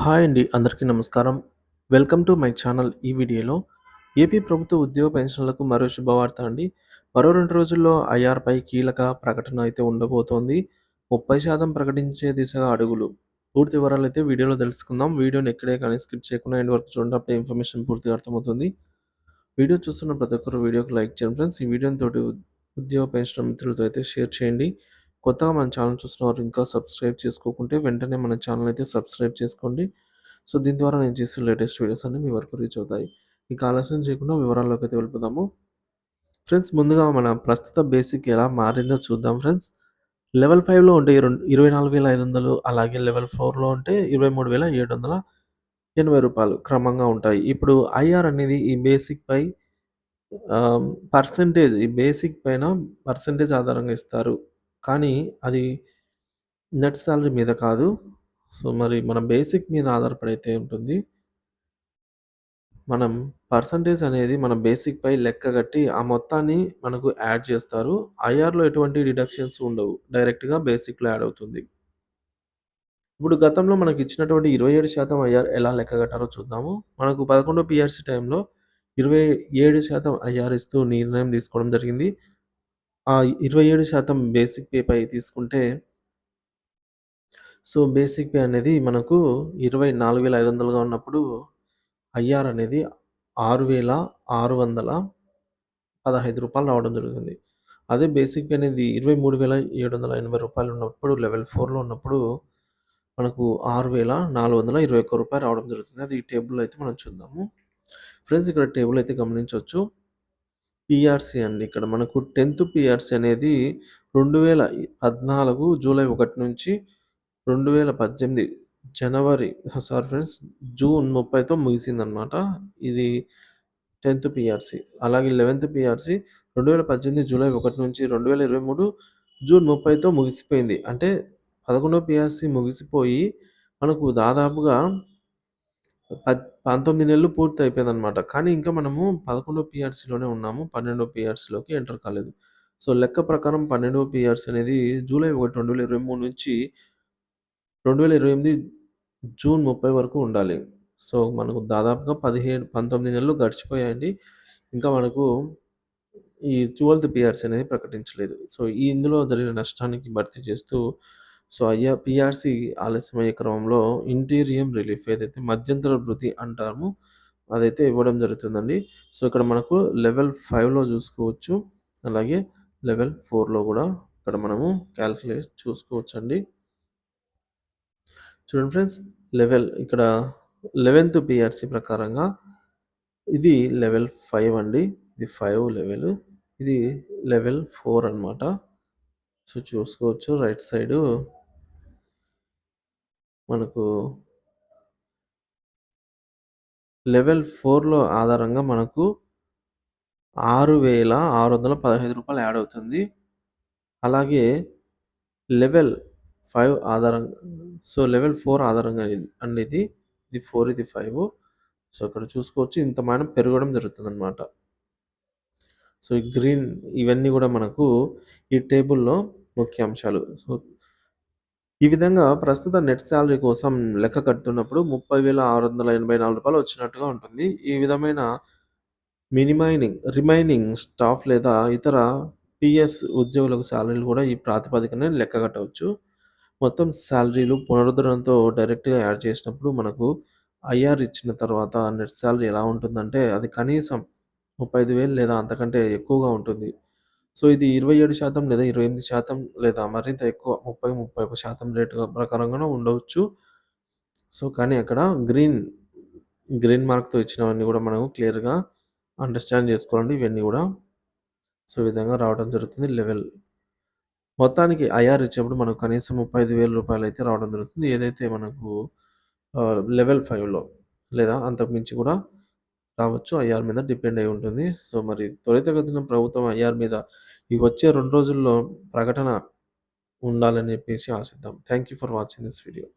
Hi అండి. అందరికీ నమస్కారం. Welcome to my channel. ఈ వీడియోలో ఏపీ ప్రభుత్వ ఉద్యోగ పెన్షన్‌లకు మరో శుభవార్త అండి. మరో 2 రోజుల్లో ఐఆర్‌పై కీలక ప్రకటన అయితే ఉండబోతోంది. 30% ప్రకటించే దిశగా అడుగులు. పూర్తి వివరాలైతే వీడియోలో తెలుసుకుందాం. వీడియోని ఎక్కడే కానీ స్కిప్ చేయకుండా ఎండ్ వరకు చూడండి. అప్పుడే ఇన్ఫర్మేషన్ పూర్తిగా అర్థమవుతుంది. వీడియో చూస్తున్న ప్రతి ఒక్కరు వీడియోకి లైక్ చేయండి ఫ్రెండ్స్. ఈ వీడియోని తోటి ఉద్యోగ పెన్షన్ మిత్రులతో అయితే షేర్ చేయండి. కొత్తగా మన ఛానల్ చూస్తున్నవారు ఇంకా సబ్స్క్రైబ్ చేసుకోకుంటే వెంటనే మన ఛానల్ అయితే సబ్స్క్రైబ్ చేసుకోండి. సో, దీని ద్వారా నేను చేసే లేటెస్ట్ వీడియోస్ అన్నీ మీ వరకు రీచ్ అవుతాయి. ఇక ఆలస్యం చేయకుండా వివరాల్లోకి అయితే వెళ్ళిపోదాము. ఫ్రెండ్స్, ముందుగా మన ప్రస్తుత బేసిక్ ఎలా మారిందో చూద్దాం ఫ్రెండ్స్. లెవెల్ 5లో ఉంటే 24,500, అలాగే లెవెల్ 4లో ఉంటే రూ. 23,780 క్రమంగా ఉంటాయి. ఇప్పుడు ఐఆర్ అనేది ఈ బేసిక్‌పై ఆహ్, ఈ బేసిక్ పైన పర్సెంటేజ్ ఆధారంగా ఇస్తారు. కానీ అది నెట్ సాలరీ మీద కాదు. సో, మరి మన బేసిక్ మీద ఆధారపడైతే ఉంటుంది. మనం పర్సెంటేజ్ అనేది మన బేసిక్‌పై లెక్కగట్టి ఆ మొత్తాన్ని మనకు యాడ్ చేస్తారు. ఐఆర్‌లో ఎటువంటి డిడక్షన్స్ ఉండవు. డైరెక్ట్‌గా బేసిక్‌లో యాడ్ అవుతుంది. ఇప్పుడు గతంలో మనకిచ్చినటువంటి 27% ఐఆర్ ఎలా లెక్కగట్టారో చూద్దాము. మనకు 11 పీఆర్సీ టైంలో 27% ఐఆర్ ఇస్తూ నిర్ణయం తీసుకోవడం జరిగింది. ఆ 27% బేసిక్ పేపై తీసుకుంటే, సో, బేసిక్ పే అనేది మనకు 24,500గా ఉన్నప్పుడు ఐఆర్ అనేది రూ. 6,615 రావడం జరుగుతుంది. అదే బేసిక్ పే అనేది రూ. 23,780 ఉన్నప్పుడు లెవెల్ 4లో ఉన్నప్పుడు మనకు రూ. 6,421 రావడం జరుగుతుంది. అది ఈ టేబుల్‌లో అయితే మనం చూద్దాము. ఫ్రెండ్స్, ఇక్కడ టేబుల్ అయితే గమనించొచ్చు. పీఆర్సీ అండి. ఇక్కడ మనకు 10థ్ పీఆర్సీ అనేది 2014 జూలై 1 నుంచి 2018 జనవరి సారీ ఫ్రెండ్స్, జూన్ 30తో ముగిసిందనమాట. ఇది 10థ్ పీఆర్సీ. అలాగే 11థ్ పీఆర్సీ 2018 జూలై 1 నుంచి 2023 జూన్ 30తో ముగిసిపోయింది. అంటే 11వ పీఆర్సీ ముగిసిపోయి మనకు దాదాపుగా 19 నెలలు పూర్తయిపోయిందనమాట. కానీ ఇంకా మనము 11వ పీఆర్సీలోనే ఉన్నాము. 12వ పీఆర్సీలోకి ఎంటర్ కాలేదు. సో, లెక్క ప్రకారం 12వ పీఆర్సీ అనేది జూలై 1, 2023 నుంచి 2028 జూన్ 30 వరకు ఉండాలి. సో, మనకు దాదాపుగా 19 నెలలు గడిచిపోయాయండి. ఇంకా మనకు ఈ 12థ్ పీఆర్సీ అనేది ప్రకటించలేదు. సో, ఇందులో జరిగిన నష్టానికి భర్తీ చేస్తూ పీఆర్సీ ఆలస్యమయ్యే క్రమంలో ఇంటీరియం రిలీఫ్ ఏదైతే మధ్యంతర భృతి అంటామో అదైతే ఇవ్వడం జరుగుతుందండి. సో, ఇక్కడ మనకు లెవెల్ 5లో చూసుకోవచ్చు. అలాగే లెవెల్ 4లో కూడా ఇక్కడ మనము క్యాలిక్యులేట్ చూసుకోవచ్చండి. చూడండి ఫ్రెండ్స్, ఇక్కడ 11థ్ పీఆర్సీ ప్రకారంగా ఇది లెవెల్ 5 అండి. ఇది 5 లెవెల్. ఇది లెవెల్ 4 అనమాట. సో, చూసుకోవచ్చు రైట్ సైడు మనకు లెవెల్ 4లో ఆధారంగా మనకు రూ. 6,615 యాడ్ అవుతుంది. అలాగే లెవెల్ 5 ఆధారంగా లెవెల్ 4 ఆధారంగా అండి ఇది. ఇది 4, ఇది 5. సో, ఇక్కడ చూసుకోవచ్చు ఇంతమానం పెరగడం జరుగుతుందనమాట. సో, ఈ గ్రీన్ ఇవన్నీ కూడా మనకు ఈ టేబుల్‌లో ముఖ్య అంశాలు. సో, ఈ విధంగా ప్రస్తుత నెట్ సాలరీ కోసం లెక్క కడుతున్నప్పుడు రూ. 30,684 వచ్చినట్టుగా ఉంటుంది. ఈ విధమైన రిమైనింగ్ స్టాఫ్ లేదా ఇతర పీఎస్ ఉద్యోగులకు సాలరీలు కూడా ఈ ప్రాతిపదికనే లెక్క కట్టవచ్చు. మొత్తం సాలరీలు పునరుద్ధరణతో డైరెక్ట్‌గా యాడ్ చేసినప్పుడు మనకు ఐఆర్ ఇచ్చిన తర్వాత నెట్ సాలరీ ఎలా ఉంటుందంటే అది కనీసం 35,000 లేదా అంతకంటే ఎక్కువగా ఉంటుంది. సో, ఇది 27% లేదా 28% లేదా మరింత ఎక్కువ 31% రేటు ప్రకారంగాను ఉండవచ్చు. సో, కానీ అక్కడ గ్రీన్ మార్క్‌తో ఇచ్చినవన్నీ కూడా మనం క్లియర్‌గా అండర్‌స్టాండ్ చేసుకోవాలండి ఇవన్నీ కూడా. సో, ఈ విధంగా రావడం జరుగుతుంది. మొత్తానికి ఐఆర్ ఇచ్చేప్పుడు మనకు కనీసం రూ. 35,000 అయితే రావడం జరుగుతుంది. ఏదైతే మనకు లెవెల్ 5లో లేదా అంతకు మించి కూడా రావచ్చు. ఐఆర్ మీద డిపెండ్ అయి ఉంటుంది. సో, మరి త్వరితగతిన ప్రభుత్వం ఐఆర్ మీద ఈ వచ్చే 2 రోజుల్లో ప్రకటన ఉండాలని చెప్పేసి ఆశిద్దాం. Thank you for watching this video.